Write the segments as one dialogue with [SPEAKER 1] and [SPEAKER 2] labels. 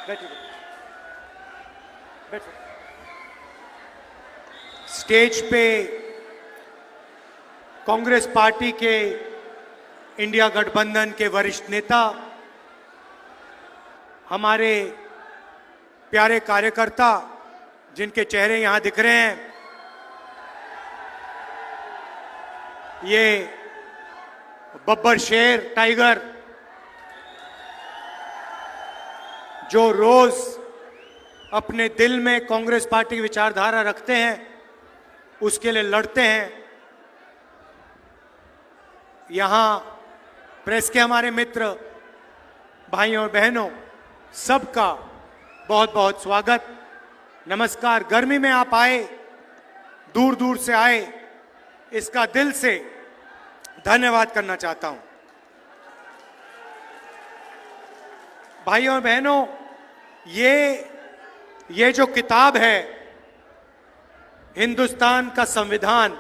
[SPEAKER 1] बैठिए, बैठिए। स्टेज पे कांग्रेस पार्टी के इंडिया गठबंधन के वरिष्ठ नेता, हमारे प्यारे कार्यकर्ता जिनके चेहरे यहां दिख रहे हैं, ये बब्बर शेर टाइगर जो रोज अपने दिल में कांग्रेस पार्टी की विचारधारा रखते हैं, उसके लिए लड़ते हैं। यहां प्रेस के हमारे मित्र, भाइयों और बहनों, सबका बहुत बहुत स्वागत, नमस्कार। गर्मी में आप आए, दूर दूर से आए, इसका दिल से धन्यवाद करना चाहता हूं। भाइयों और बहनों, ये जो किताब है, हिंदुस्तान का संविधान,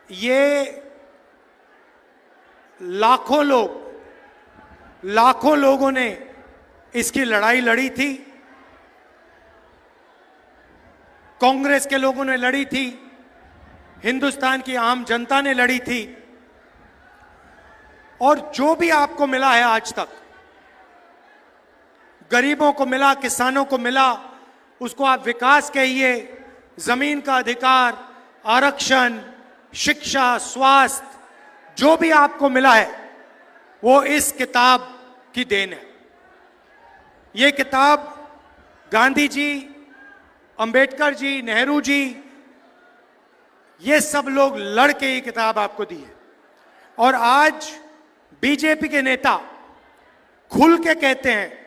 [SPEAKER 1] ये लाखों लोगों ने इसकी लड़ाई लड़ी थी। कांग्रेस के लोगों ने लड़ी थी, हिंदुस्तान की आम जनता ने लड़ी थी, और जो भी आपको मिला है आज तक, गरीबों को मिला, किसानों को मिला, उसको आप विकास कहिए, जमीन का अधिकार, आरक्षण, शिक्षा, स्वास्थ्य, जो भी आपको मिला है वो इस किताब की देन है। ये किताब गांधी जी, अंबेडकर जी, नेहरू जी, ये सब लोग लड़ के ये किताब आपको दी है। और आज बीजेपी के नेता खुल के कहते हैं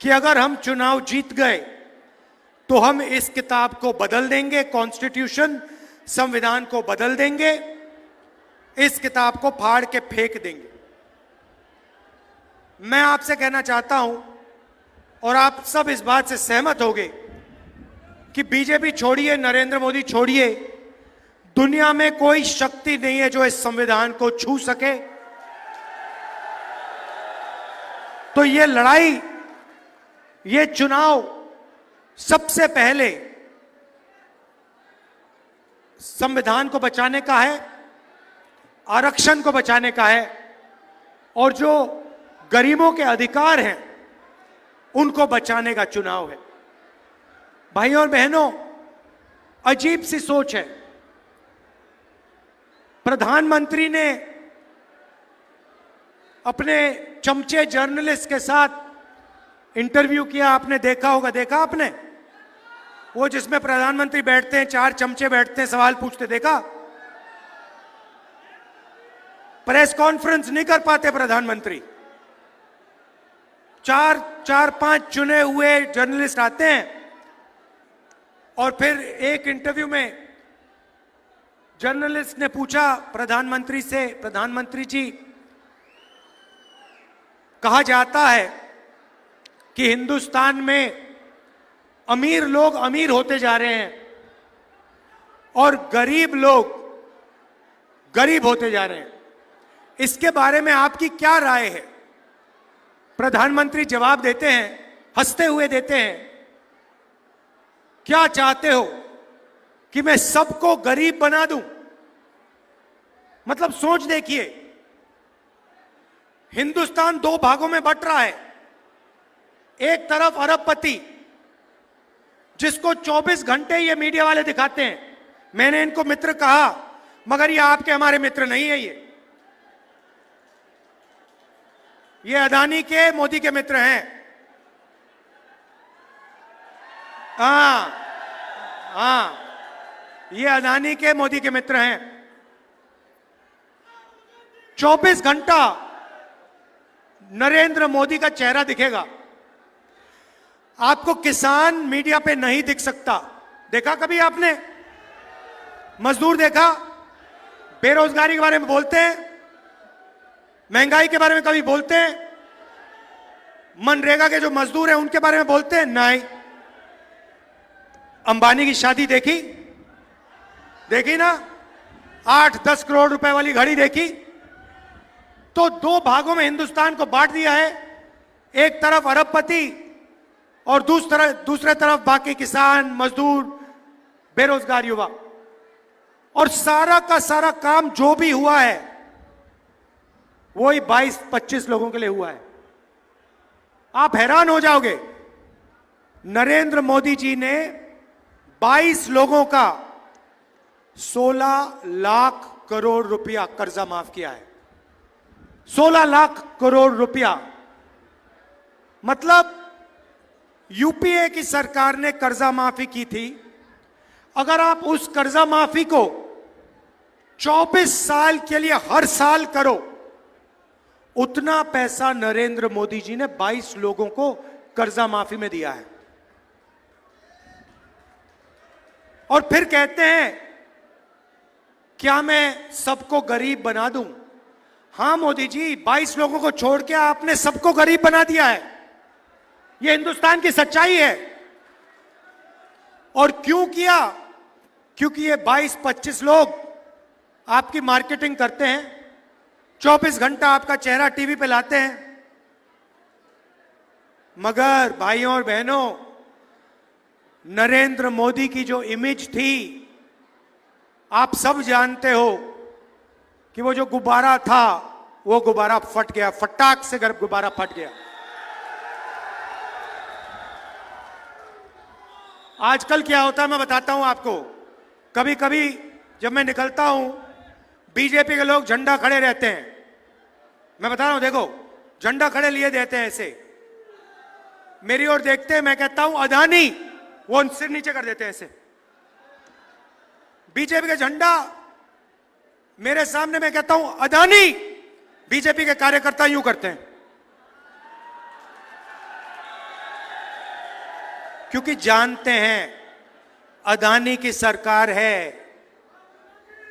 [SPEAKER 1] कि अगर हम चुनाव जीत गए तो हम इस किताब को बदल देंगे, कॉन्स्टिट्यूशन, संविधान को बदल देंगे, इस किताब को फाड़ के फेंक देंगे। मैं आपसे कहना चाहता हूं, और आप सब इस बात से सहमत होंगे, कि बीजेपी छोड़िए, नरेंद्र मोदी छोड़िए, दुनिया में कोई शक्ति नहीं है जो इस संविधान को छू सके। तो ये लड़ाई, ये चुनाव सबसे पहले संविधान को बचाने का है, आरक्षण को बचाने का है, और जो गरीबों के अधिकार हैं उनको बचाने का चुनाव है। भाइयों और बहनों, अजीब सी सोच है। प्रधानमंत्री ने अपने चमचे जर्नलिस्ट के साथ इंटरव्यू किया, आपने देखा होगा, देखा आपने? वो जिसमें प्रधानमंत्री बैठते हैं, 4 चमचे बैठते हैं, सवाल पूछते, देखा? प्रेस कॉन्फ्रेंस नहीं कर पाते प्रधानमंत्री, 4-5 चुने हुए जर्नलिस्ट आते हैं, और फिर एक इंटरव्यू में जर्नलिस्ट ने पूछा प्रधानमंत्री से, प्रधानमंत्री जी, कहा जाता है कि हिंदुस्तान में अमीर लोग अमीर होते जा रहे हैं और गरीब लोग गरीब होते जा रहे हैं, इसके बारे में आपकी क्या राय है? प्रधानमंत्री जवाब देते हैं, हंसते हुए देते हैं, क्या चाहते हो कि मैं सबको गरीब बना दूं? मतलब सोच देखिए, हिंदुस्तान 2 भागों में बंट रहा है। एक तरफ अरबपति, जिसको 24 घंटे ये मीडिया वाले दिखाते हैं, मैंने इनको मित्र कहा, मगर ये आपके हमारे मित्र नहीं है। ये अदानी के, मोदी के मित्र हैं। हाँ, ये अदानी के, मोदी के मित्र हैं। 24 घंटा नरेंद्र मोदी का चेहरा दिखेगा आपको, किसान मीडिया पे नहीं दिख सकता। देखा कभी आपने? मजदूर देखा? बेरोजगारी के बारे में बोलते हैं, महंगाई के बारे में कभी बोलते हैं? मनरेगा के जो मजदूर हैं उनके बारे में बोलते हैं? नहीं। अंबानी की शादी देखी? देखी ना? 8-10 करोड़ रुपए वाली घड़ी देखी? तो 2 भागों में हिंदुस्तान को बांट दिया है। एक तरफ अरबपति और दूसरे तरफ बाकी किसान, मजदूर, बेरोजगार युवा। और सारा का सारा काम जो भी हुआ है वही 22-25 लोगों के लिए हुआ है। आप हैरान हो जाओगे, नरेंद्र मोदी जी ने 22 लोगों का 16 लाख करोड़ रुपया कर्जा माफ किया है। 16 लाख करोड़ रुपया, मतलब यूपीए की सरकार ने कर्जा माफी की थी। अगर आप उस कर्जा माफी को 24 साल के लिए हर साल करो, उतना पैसा नरेंद्र मोदी जी ने 22 लोगों को कर्जा माफी में दिया है। और फिर कहते हैं क्या मैं सबको गरीब बना दूं? हां मोदी जी, 22 लोगों को छोड़ के आपने सबको गरीब बना दिया है। यह हिंदुस्तान की सच्चाई है। और क्यों किया? क्योंकि ये 22-25 लोग आपकी मार्केटिंग करते हैं, 24 घंटा आपका चेहरा टीवी पे लाते हैं। मगर भाइयों और बहनों, नरेंद्र मोदी की जो इमेज थी, आप सब जानते हो कि वो जो गुब्बारा था, वो गुब्बारा फट गया, फटाक से गुब्बारा फट गया। आजकल क्या होता है मैं बताता हूं आपको। कभी कभी जब मैं निकलता हूं, बीजेपी के लोग झंडा खड़े रहते हैं। मैं बता रहा हूं, देखो झंडा खड़े लिए देते हैं ऐसे, मेरी ओर देखते हैं, मैं कहता हूं अदानी, वो सिर नीचे कर देते हैं ऐसे। बीजेपी का झंडा मेरे सामने, मैं कहता हूं अदानी, बीजेपी के कार्यकर्ता यूं करते हैं। क्योंकि जानते हैं अदानी की सरकार है,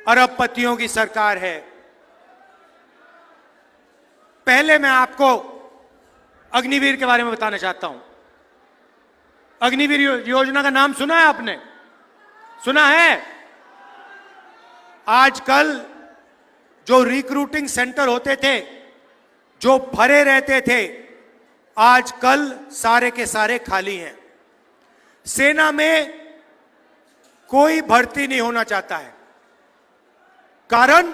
[SPEAKER 1] अरबपतियों की सरकार है। पहले मैं आपको अग्निवीर के बारे में बताना चाहता हूं। अग्निवीर योजना का नाम सुना है आपने? सुना है? आजकल जो रिक्रूटिंग सेंटर होते थे, जो भरे रहते थे, आजकल सारे के सारे खाली हैं। सेना में कोई भर्ती नहीं होना चाहता है। कारण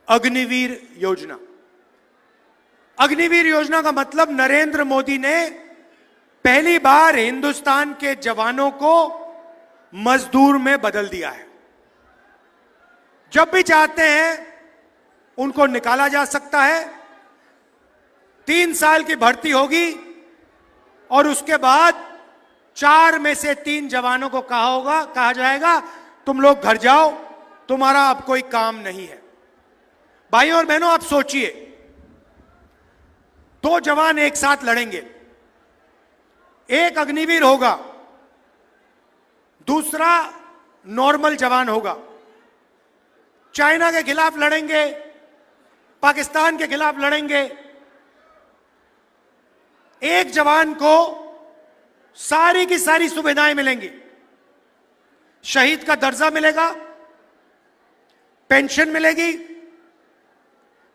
[SPEAKER 1] अग्निवीर योजना। अग्निवीर योजना का मतलब नरेंद्र मोदी ने पहली बार हिंदुस्तान के जवानों को मजदूर में बदल दिया है। जब भी चाहते हैं उनको निकाला जा सकता है। 3 साल की भर्ती होगी और उसके बाद 4 में से 3 जवानों को कहा जाएगा तुम लोग घर जाओ, तुम्हारा अब कोई काम नहीं है। भाइयों और बहनों, आप सोचिए, 2 जवान एक साथ लड़ेंगे, एक अग्निवीर होगा, दूसरा नॉर्मल जवान होगा। चाइना के खिलाफ लड़ेंगे, पाकिस्तान के खिलाफ लड़ेंगे। एक जवान को सारी की सारी सुविधाएं मिलेंगी। शहीद का दर्जा मिलेगा, पेंशन मिलेगी,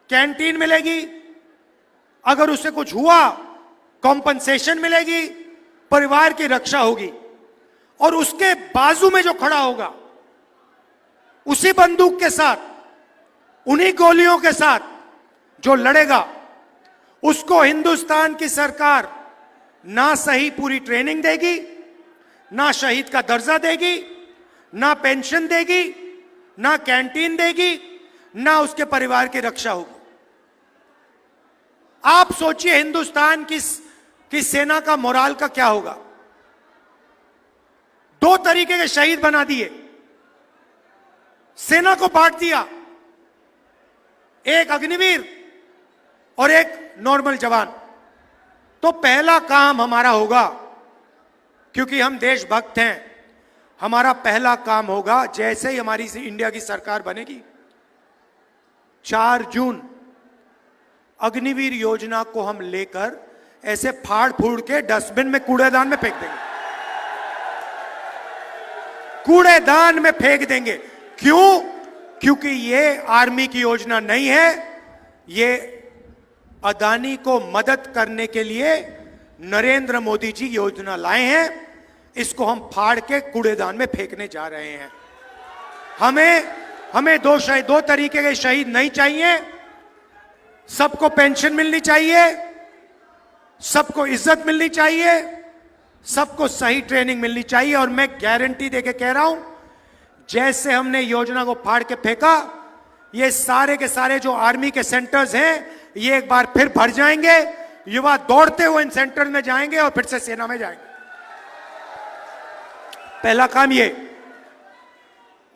[SPEAKER 1] कैंटीन मिलेगी, अगर उससे कुछ हुआ कॉम्पनसेशन मिलेगी, परिवार की रक्षा होगी। और उसके बाजू में जो खड़ा होगा, उसी बंदूक के साथ, उन्हीं गोलियों के साथ जो लड़ेगा, उसको हिंदुस्तान की सरकार ना सही पूरी ट्रेनिंग देगी, ना शहीद का दर्जा देगी, ना पेंशन देगी, ना कैंटीन देगी, ना उसके परिवार की रक्षा होगी। आप सोचिए हिंदुस्तान की सेना का मोराल का क्या होगा। 2 तरीके के शहीद बना दिए, सेना को बांट दिया, एक अग्निवीर और एक नॉर्मल जवान। तो पहला काम हमारा होगा, क्योंकि हम देशभक्त हैं, हमारा पहला काम होगा, जैसे ही हमारी इंडिया की सरकार बनेगी, 4 जून अग्निवीर योजना को हम लेकर ऐसे फाड़ फूड़ के डस्टबिन में, कूड़ेदान में फेंक देंगे। कूड़ेदान में फेंक देंगे। क्यों? क्योंकि ये आर्मी की योजना नहीं है, ये अदानी को मदद करने के लिए नरेंद्र मोदी जी योजना लाए हैं। इसको हम फाड़ के कूड़ेदान में फेंकने जा रहे हैं। हमें दो तरीके के शहीद नहीं चाहिए। सबको पेंशन मिलनी चाहिए, सबको इज्जत मिलनी चाहिए, सबको सही ट्रेनिंग मिलनी चाहिए। और मैं गारंटी देके कह रहा हूं, जैसे हमने योजना को फाड़ के फेंका, ये सारे के सारे जो आर्मी के सेंटर्स हैं, ये एक बार फिर भर जाएंगे। युवा दौड़ते हुए इन सेंटर में जाएंगे और फिर से सेना में जाएंगे। पहला काम ये।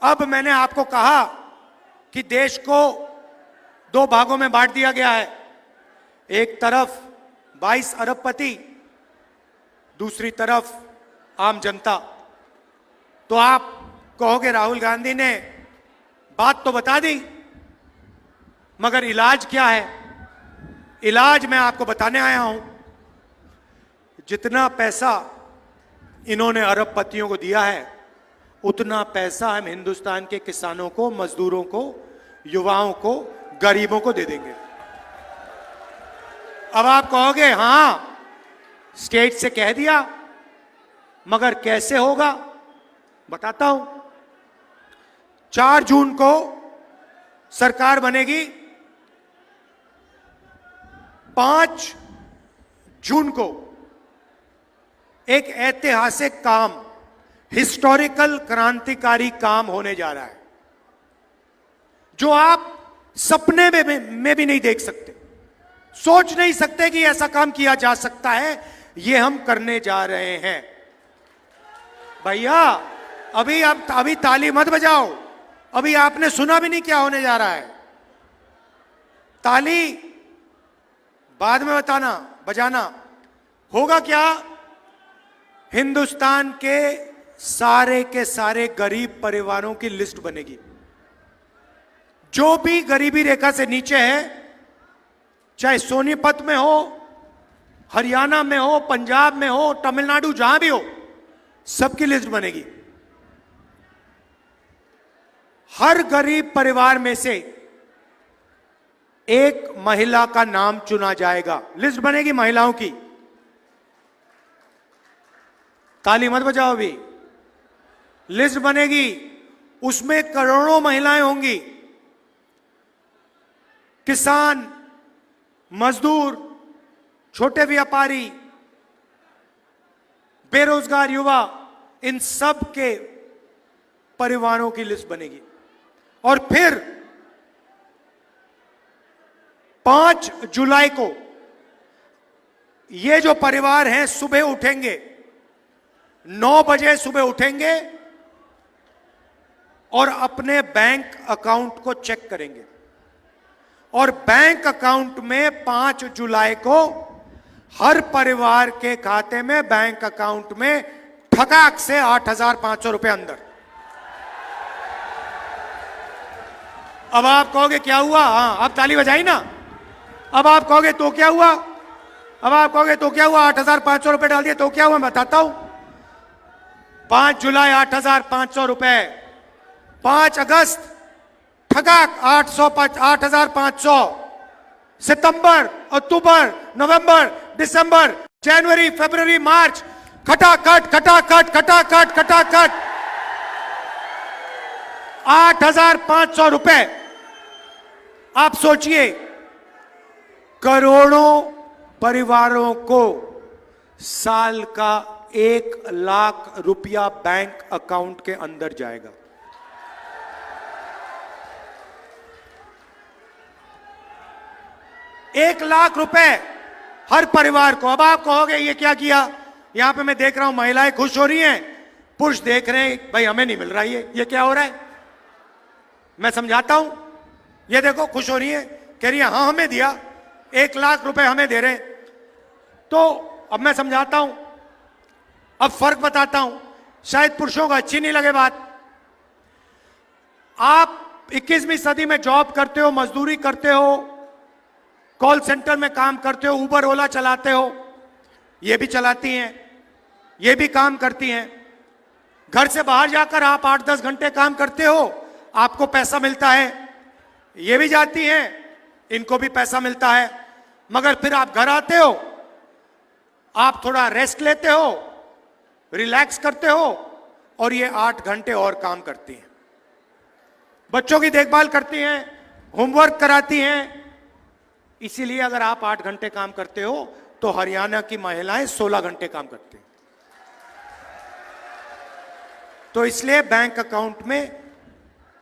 [SPEAKER 1] अब मैंने आपको कहा कि देश को दो भागों में बांट दिया गया है। एक तरफ 22 अरबपति, दूसरी तरफ आम जनता। तो आप कहोगे राहुल गांधी ने बात तो बता दी, मगर इलाज क्या है? इलाज मैं आपको बताने आया हूं। जितना पैसा इन्होंने अरबपतियों को दिया है, उतना पैसा हम हिंदुस्तान के किसानों को, मजदूरों को, युवाओं को, गरीबों को दे देंगे। अब आप कहोगे हां, स्टेट से कह दिया, मगर कैसे होगा? बताता हूं। 4 जून को सरकार बनेगी। 5 जून को एक ऐतिहासिक काम, हिस्टोरिकल क्रांतिकारी काम होने जा रहा है, जो आप सपने में भी नहीं देख सकते, सोच नहीं सकते कि ऐसा काम किया जा सकता है। ये हम करने जा रहे हैं। भैया अभी ताली मत बजाओ। अभी आपने सुना भी नहीं क्या होने जा रहा है। ताली बाद में बजाना। होगा क्या? हिंदुस्तान के सारे गरीब परिवारों की लिस्ट बनेगी। जो भी गरीबी रेखा से नीचे है, चाहे सोनीपत में हो, हरियाणा में हो, पंजाब में हो, तमिलनाडु, जहां भी हो, सबकी लिस्ट बनेगी। हर गरीब परिवार में से एक महिला का नाम चुना जाएगा। लिस्ट बनेगी महिलाओं की। ताली मत बजाओ। अभी लिस्ट बनेगी, उसमें करोड़ों महिलाएं होंगी। किसान, मजदूर, छोटे व्यापारी, बेरोजगार युवा, इन सब के परिवारों की लिस्ट बनेगी। और फिर 5 जुलाई को ये जो परिवार हैं, सुबह उठेंगे, 9 बजे सुबह उठेंगे और अपने बैंक अकाउंट को चेक करेंगे। और बैंक अकाउंट में 5 जुलाई को हर परिवार के खाते में, बैंक अकाउंट में ठकाक से 8,500 रुपए अंदर। अब आप कहोगे क्या हुआ? हाँ, आप ताली बजाई ना। अब आप कहोगे तो क्या हुआ? 8,500 रुपए डाल दिए तो क्या हुआ? मैं बताता हूं। 5 जुलाई 8,500 रुपए, 5 अगस्त ठगाक 8,500, सितंबर, अक्टूबर, नवंबर, दिसंबर, जनवरी, फरवरी, मार्च, खटाखट 8,500 रुपए। आप सोचिए, करोड़ों परिवारों को साल का 1 लाख रुपया बैंक अकाउंट के अंदर जाएगा। एक लाख रुपए हर परिवार को। अब आप कहोगे ये क्या किया? यहां पे मैं देख रहा हूं महिलाएं खुश हो रही हैं, पुरुष देख रहे हैं भाई हमें नहीं मिल रहा ये क्या हो रहा है? मैं समझाता हूं। ये देखो खुश हो रही है, कह रही है हाँ हमें दिया, 1 लाख रुपए हमें दे रहे हैं। तो अब मैं समझाता हूं, अब फर्क बताता हूं, शायद पुरुषों को अच्छी नहीं लगे बात। आप 21वीं सदी में जॉब करते हो, मजदूरी करते हो, कॉल सेंटर में काम करते हो, उबर ओला चलाते हो, ये भी चलाती हैं, ये भी काम करती हैं। घर से बाहर जाकर आप 8-10 घंटे काम करते हो, आपको पैसा मिलता है। ये भी जाती हैं, इनको भी पैसा मिलता है। मगर फिर आप घर आते हो, आप थोड़ा रेस्ट लेते हो, रिलैक्स करते हो, और ये 8 घंटे और काम करती हैं, बच्चों की देखभाल करती हैं, होमवर्क कराती हैं। इसीलिए अगर आप 8 घंटे काम करते हो तो हरियाणा की महिलाएं 16 घंटे काम करती हैं। तो इसलिए बैंक अकाउंट में,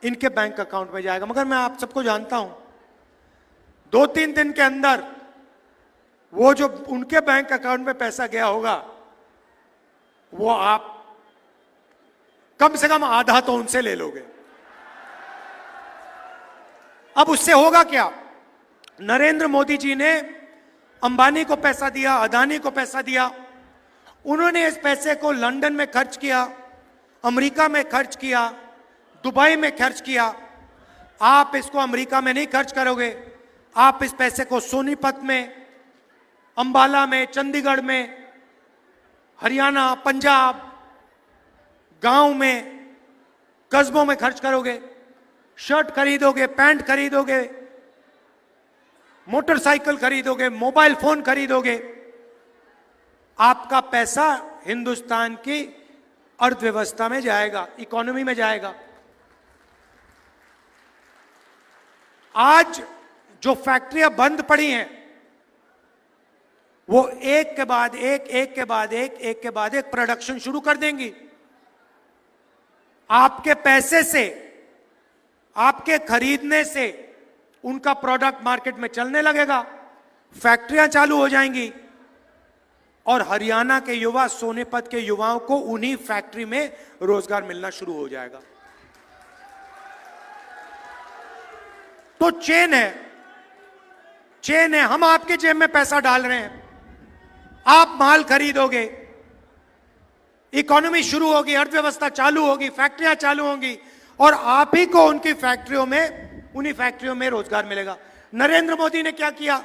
[SPEAKER 1] इनके बैंक अकाउंट में जाएगा। मगर मैं आप सबको जानता हूं, 2-3 दिन के अंदर वो जो उनके बैंक अकाउंट में पैसा गया होगा, वो आप कम से कम आधा तो उनसे ले लोगे। अब उससे होगा क्या? नरेंद्र मोदी जी ने अंबानी को पैसा दिया, अदानी को पैसा दिया, उन्होंने इस पैसे को लंदन में खर्च किया, अमेरिका में खर्च किया, दुबई में खर्च किया। आप इसको अमेरिका में नहीं खर्च करोगे, आप इस पैसे को सोनीपत में, अंबाला में, चंडीगढ़ में, हरियाणा, पंजाब, गांव में, कस्बों में खर्च करोगे। शर्ट खरीदोगे, पैंट खरीदोगे, मोटरसाइकिल खरीदोगे, मोबाइल फोन खरीदोगे। आपका पैसा हिंदुस्तान की अर्थव्यवस्था में जाएगा, इकोनॉमी में जाएगा। आज जो फैक्ट्रियां बंद पड़ी हैं, वो एक के बाद एक, एक के बाद एक, एक के बाद एक प्रोडक्शन शुरू कर देंगी। आपके पैसे से, आपके खरीदने से उनका प्रोडक्ट मार्केट में चलने लगेगा, फैक्ट्रियां चालू हो जाएंगी, और हरियाणा के युवा, सोनीपत के युवाओं को उन्हीं फैक्ट्री में रोजगार मिलना शुरू हो जाएगा। तो चेन है, चेन है। हम आपके जेब में पैसा डाल रहे हैं, आप माल खरीदोगे, इकोनॉमी शुरू होगी, अर्थव्यवस्था चालू होगी, फैक्ट्रियां चालू होंगी, और आप ही को उनकी फैक्ट्रियों में, उन्हीं फैक्ट्रियों में रोजगार मिलेगा। नरेंद्र मोदी ने क्या किया?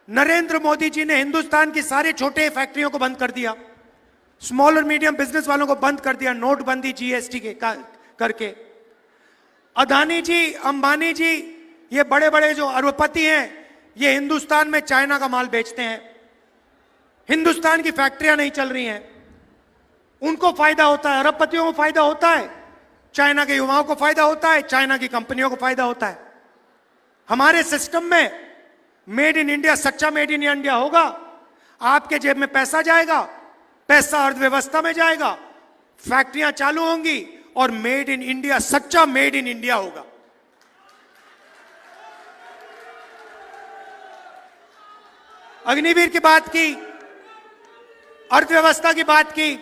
[SPEAKER 1] नरेंद्र मोदी जी ने हिंदुस्तान की सारी छोटे फैक्ट्रियों को बंद कर दिया, स्मॉल और मीडियम बिजनेस वालों को बंद कर दिया, नोटबंदी, जीएसटी के करके। अदानी जी, अंबानी जी, ये बड़े बड़े जो अरबपति हैं, ये हिंदुस्तान में चाइना का माल बेचते हैं, हिंदुस्तान की फैक्ट्रियां नहीं चल रही हैं, उनको फायदा होता है, अरबपतियों को फायदा होता है, चाइना के युवाओं को फायदा होता है, चाइना की कंपनियों को फायदा होता है। हमारे सिस्टम में मेड इन इंडिया, सच्चा मेड इन इंडिया होगा, आपके जेब में पैसा जाएगा, पैसा अर्थव्यवस्था में जाएगा, फैक्ट्रियां चालू होंगी, और मेड इन इंडिया, सच्चा मेड इन इंडिया होगा। अग्निवीर की बात की, अर्थव्यवस्था की बात की,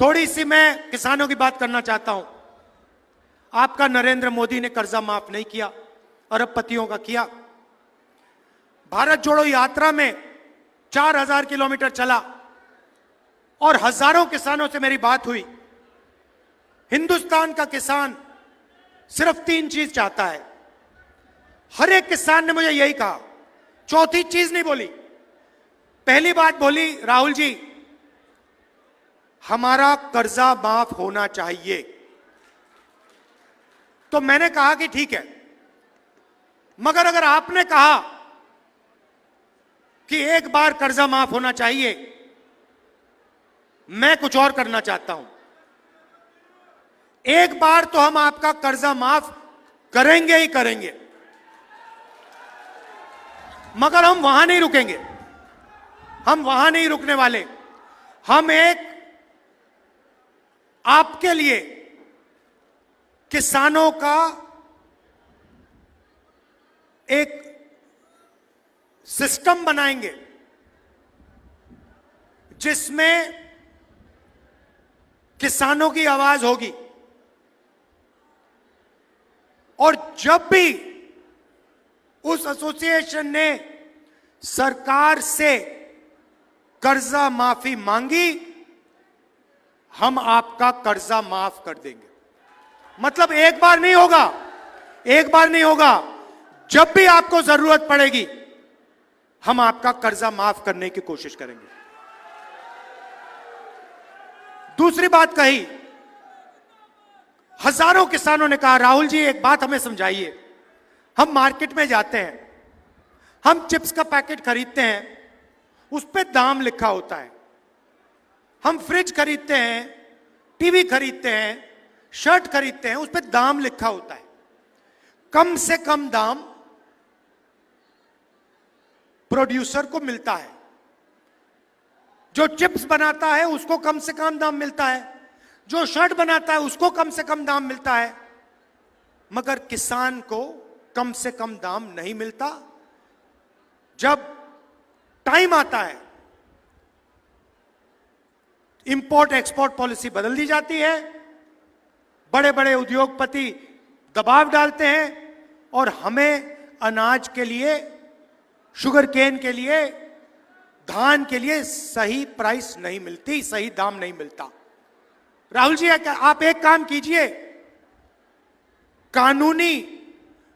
[SPEAKER 1] थोड़ी सी मैं किसानों की बात करना चाहता हूं। आपका नरेंद्र मोदी ने कर्जा माफ नहीं किया, अरबपतियों का किया। भारत जोड़ो यात्रा में 4000 किलोमीटर चला, और हजारों किसानों से मेरी बात हुई। हिंदुस्तान का किसान सिर्फ 3 चीज चाहता है। हर एक किसान ने मुझे यही कहा, चौथी चीज नहीं बोली। पहली बात बोली, राहुल जी, हमारा कर्जा माफ होना चाहिए। तो मैंने कहा कि ठीक है, मगर अगर आपने कहा कि एक बार कर्जा माफ होना चाहिए, मैं कुछ और करना चाहता हूं। एक बार तो हम आपका कर्जा माफ करेंगे ही करेंगे, मगर हम वहां नहीं रुकेंगे, हम वहां नहीं रुकने वाले। हम एक आपके लिए किसानों का एक सिस्टम बनाएंगे, जिसमें किसानों की आवाज होगी, और जब भी उस एसोसिएशन ने सरकार से कर्जा माफी मांगी, हम आपका कर्जा माफ कर देंगे। मतलब एक बार नहीं होगा, एक बार नहीं होगा, जब भी आपको जरूरत पड़ेगी हम आपका कर्जा माफ करने की कोशिश करेंगे। दूसरी बात कही, हजारों किसानों ने कहा, राहुल जी एक बात हमें समझाइए, हम मार्केट में जाते हैं, हम चिप्स का पैकेट खरीदते हैं, उस पे दाम लिखा होता है। हम फ्रिज खरीदते हैं, टीवी खरीदते हैं, शर्ट खरीदते हैं, उस पे दाम लिखा होता है। कम से कम दाम प्रोड्यूसर को मिलता है, जो चिप्स बनाता है उसको कम से कम दाम मिलता है, जो शर्ट बनाता है उसको कम से कम दाम मिलता है, मगर किसान को कम से कम दाम नहीं मिलता। जब टाइम आता है, इंपोर्ट एक्सपोर्ट पॉलिसी बदल दी जाती है, बड़े बड़े उद्योगपति दबाव डालते हैं और हमें अनाज के लिए, शुगर केन के लिए, धान के लिए सही प्राइस नहीं मिलती, सही दाम नहीं मिलता। राहुल जी, आप एक काम कीजिए, कानूनी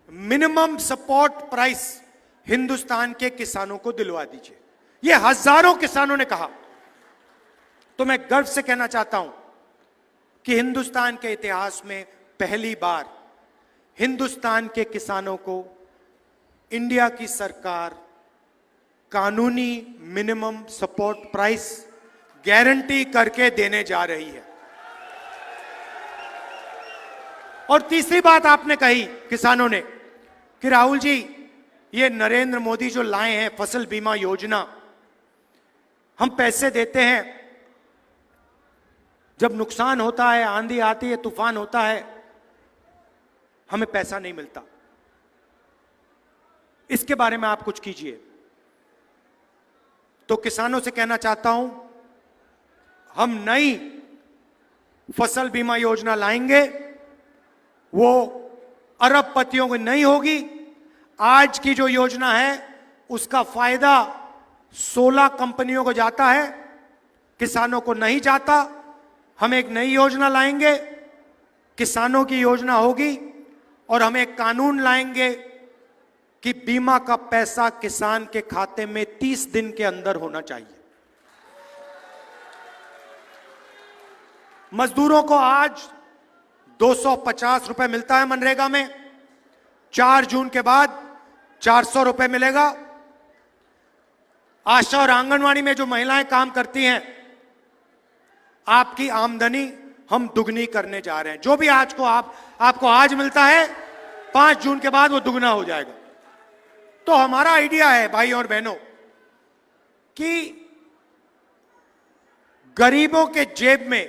[SPEAKER 1] मिनिमम सपोर्ट प्राइस हिंदुस्तान के किसानों को दिलवा दीजिए। ये हजारों किसानों ने कहा। तो मैं गर्व से कहना चाहता हूं कि हिंदुस्तान के इतिहास में पहली बार हिंदुस्तान के किसानों को इंडिया की सरकार कानूनी मिनिमम सपोर्ट प्राइस गारंटी करके देने जा रही है। और तीसरी बात आपने कही किसानों ने कि राहुल जी, ये नरेंद्र मोदी जो लाए हैं फसल बीमा योजना, हम पैसे देते हैं, जब नुकसान होता है, आंधी आती है, तूफान होता है, हमें पैसा नहीं मिलता। इसके बारे में आप कुछ कीजिए। तो किसानों से कहना चाहता हूं, हम नई फसल बीमा योजना लाएंगे, वो अरबपतियों को नहीं होगी। आज की जो योजना है उसका फायदा 16 कंपनियों को जाता है, किसानों को नहीं जाता। हम एक नई योजना लाएंगे, किसानों की योजना होगी, और हम एक कानून लाएंगे कि बीमा का पैसा किसान के खाते में 30 दिन के अंदर होना चाहिए। मजदूरों को आज 250 रुपए मिलता है मनरेगा में, 4 जून के बाद 400 रुपए मिलेगा। आशा और आंगनवाड़ी में जो महिलाएं काम करती हैं, आपकी आमदनी हम दुगनी करने जा रहे हैं। जो भी आज को आपको आज मिलता है, 5 जून के बाद वो दुगना हो जाएगा। तो हमारा आइडिया है भाई और बहनों कि गरीबों के जेब में,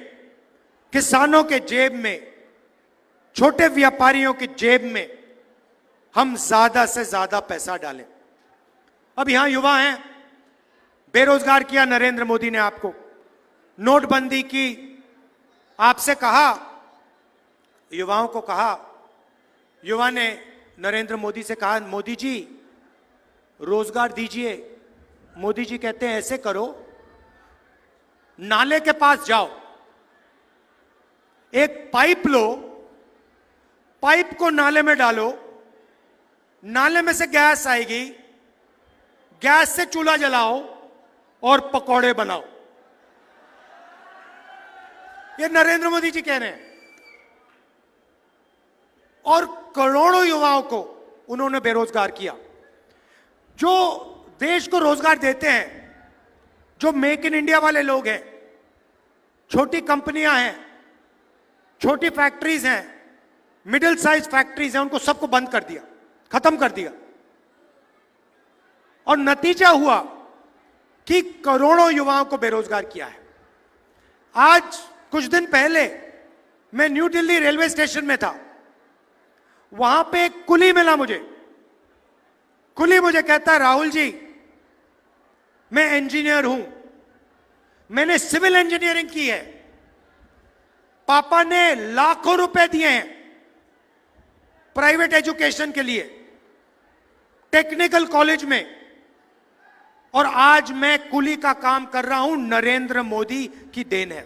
[SPEAKER 1] किसानों के जेब में, छोटे व्यापारियों की जेब में हम ज्यादा से ज्यादा पैसा डालें। अब यहां युवा हैं, बेरोजगार किया नरेंद्र मोदी ने आपको, नोटबंदी की, आपसे कहा, युवाओं को कहा, युवा ने नरेंद्र मोदी से कहा, मोदी जी रोजगार दीजिए। मोदी जी कहते हैं ऐसे करो, नाले के पास जाओ, एक पाइप लो, पाइप को नाले में डालो, नाले में से गैस आएगी, गैस से चूल्हा जलाओ और पकौड़े बनाओ। ये नरेंद्र मोदी जी कह रहे हैं। और करोड़ों युवाओं को उन्होंने बेरोजगार किया। जो देश को रोजगार देते हैं, जो मेक इन इंडिया वाले लोग हैं, छोटी कंपनियां हैं, छोटी फैक्ट्रीज हैं, मिडिल साइज फैक्ट्रीज हैं, उनको सबको बंद कर दिया, खत्म कर दिया। और नतीजा हुआ कि करोड़ों युवाओं को बेरोजगार किया है। आज कुछ दिन पहले मैं न्यू दिल्ली रेलवे स्टेशन में था, वहां पे एक कुली मिला मुझे। कुली मुझे कहता है, राहुल जी मैं इंजीनियर हूं, मैंने सिविल इंजीनियरिंग की है, पापा ने लाखों रुपए दिए हैं प्राइवेट एजुकेशन के लिए, टेक्निकल कॉलेज में, और आज मैं कुली का काम कर रहा हूं, नरेंद्र मोदी की देन है।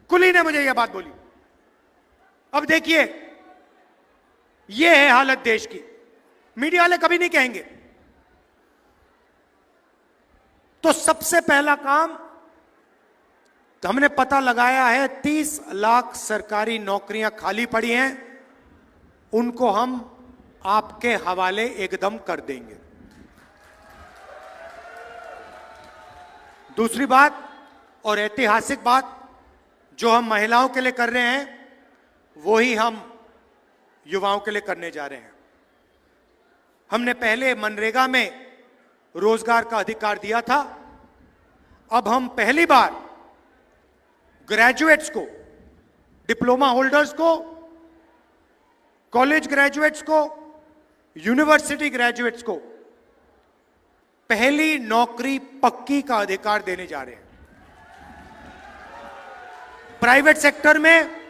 [SPEAKER 1] कुली ने मुझे यह बात बोली। अब देखिए, यह है हालत देश की। मीडिया वाले कभी नहीं कहेंगे। तो सबसे पहला काम हमने पता लगाया है, 30 लाख सरकारी नौकरियां खाली पड़ी हैं, उनको हम आपके हवाले एकदम कर देंगे। दूसरी बात और ऐतिहासिक बात, जो हम महिलाओं के लिए कर रहे हैं वो ही हम युवाओं के लिए करने जा रहे हैं। हमने पहले मनरेगा में रोजगार का अधिकार दिया था, अब हम पहली बार ग्रेजुएट्स को, डिप्लोमा होल्डर्स को, कॉलेज ग्रेजुएट्स को, यूनिवर्सिटी ग्रेजुएट्स को पहली नौकरी पक्की का अधिकार देने जा रहे हैं। प्राइवेट सेक्टर में,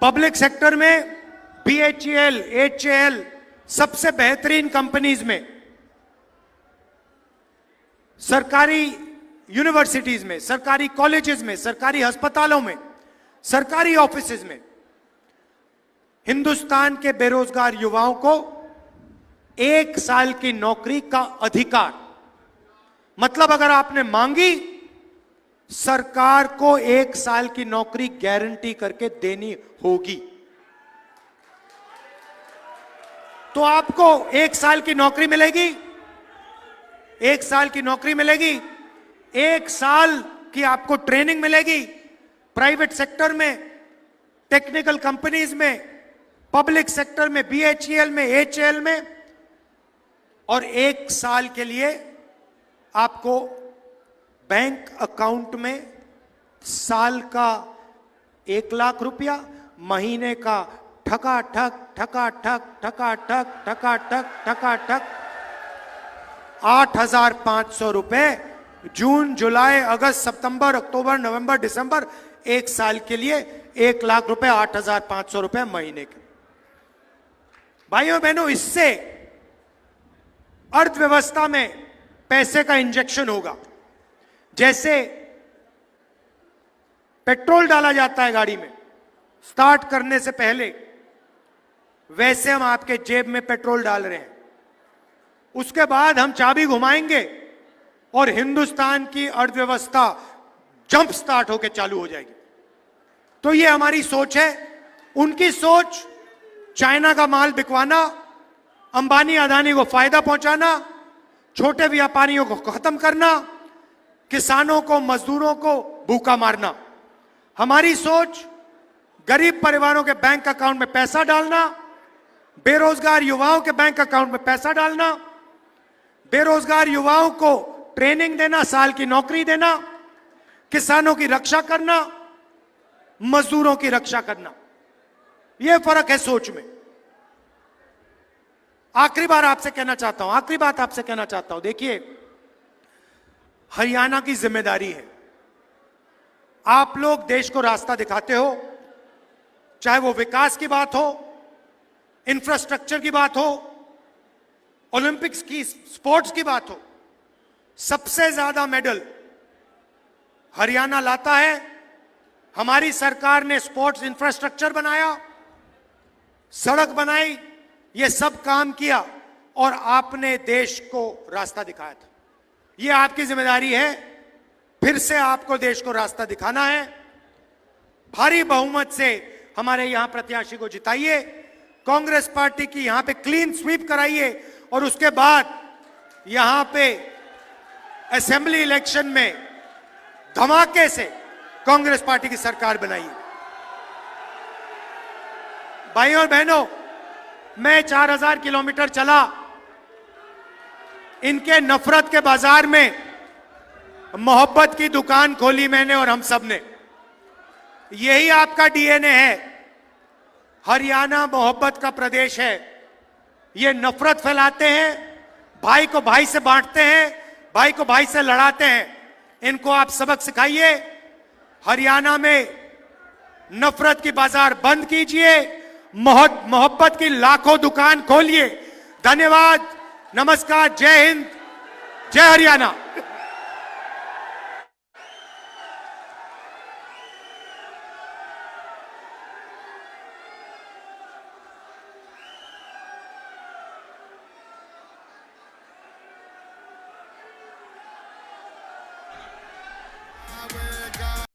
[SPEAKER 1] पब्लिक सेक्टर में, BHEL, HAL सबसे बेहतरीन कंपनीज में, सरकारी यूनिवर्सिटीज में, सरकारी कॉलेजेस में, सरकारी अस्पतालों में, सरकारी ऑफिसेज में हिंदुस्तान के बेरोजगार युवाओं को 1 साल की नौकरी का अधिकार, मतलब अगर आपने मांगी, सरकार को 1 साल की नौकरी गारंटी करके देनी होगी। तो आपको 1 साल की नौकरी मिलेगी, 1 साल की नौकरी मिलेगी, 1 साल की आपको ट्रेनिंग मिलेगी प्राइवेट सेक्टर में, टेक्निकल कंपनीज में, पब्लिक सेक्टर में, BHEL में, HAL में, और 1 साल के लिए आपको बैंक अकाउंट में साल का 1 लाख रुपया, महीने का ठकाठक ठकाठक ठकाठक ठकाठक ठकाठक 8,500 रुपए, जून, जुलाई, अगस्त, सितंबर, अक्टूबर, नवंबर, दिसंबर, 1 साल के लिए 1 लाख रुपए, 8,500 रुपए महीने के। भाइयों बहनों, इससे अर्थव्यवस्था में पैसे का इंजेक्शन होगा। जैसे पेट्रोल डाला जाता है गाड़ी में स्टार्ट करने से पहले, वैसे हम आपके जेब में पेट्रोल डाल रहे हैं। उसके बाद हम चाबी घुमाएंगे और हिंदुस्तान की अर्थव्यवस्था जंप स्टार्ट होकर चालू हो जाएगी। तो ये हमारी सोच है। उनकी सोच चाइना का माल बिकवाना, अंबानी अदानी को फायदा पहुंचाना, छोटे व्यापारियों को खत्म करना, किसानों को, मजदूरों को भूखा मारना। हमारी सोच गरीब परिवारों के बैंक अकाउंट में पैसा डालना, बेरोजगार युवाओं के बैंक अकाउंट में पैसा डालना, बेरोजगार युवाओं को ट्रेनिंग देना, साल की नौकरी देना, किसानों की रक्षा करना, मजदूरों की रक्षा करना। यह फर्क है सोच में। आखिरी बात आपसे कहना चाहता हूं, देखिए, हरियाणा की जिम्मेदारी है। आप लोग देश को रास्ता दिखाते हो, चाहे वो विकास की बात हो, इंफ्रास्ट्रक्चर की बात हो, ओलंपिक्स की, स्पोर्ट्स की बात हो। सबसे ज्यादा मेडल हरियाणा लाता है। हमारी सरकार ने स्पोर्ट्स इंफ्रास्ट्रक्चर बनाया, सड़क बनाई, ये सब काम किया और आपने देश को रास्ता दिखाया था। ये आपकी जिम्मेदारी है, फिर से आपको देश को रास्ता दिखाना है। भारी बहुमत से हमारे यहां प्रत्याशी को जिताइए, कांग्रेस पार्टी की यहां पे क्लीन स्वीप कराइए और उसके बाद यहां पे असेंबली इलेक्शन में धमाके से कांग्रेस पार्टी की सरकार बनाइए। भाइयों और बहनों, मैं 4,000 किलोमीटर चला इनके नफरत के बाजार में, मोहब्बत की दुकान खोली मैंने और हम सब ने। यही आपका डीएनए है। हरियाणा मोहब्बत का प्रदेश है। ये नफरत फैलाते हैं, भाई को भाई से बांटते हैं, भाई को भाई से लड़ाते हैं। इनको आप सबक सिखाइए। हरियाणा में नफरत की बाजार बंद कीजिए, मोहब्बत की लाखों दुकान खोलिए। धन्यवाद, नमस्कार, जय हिंद, जय हरियाणा।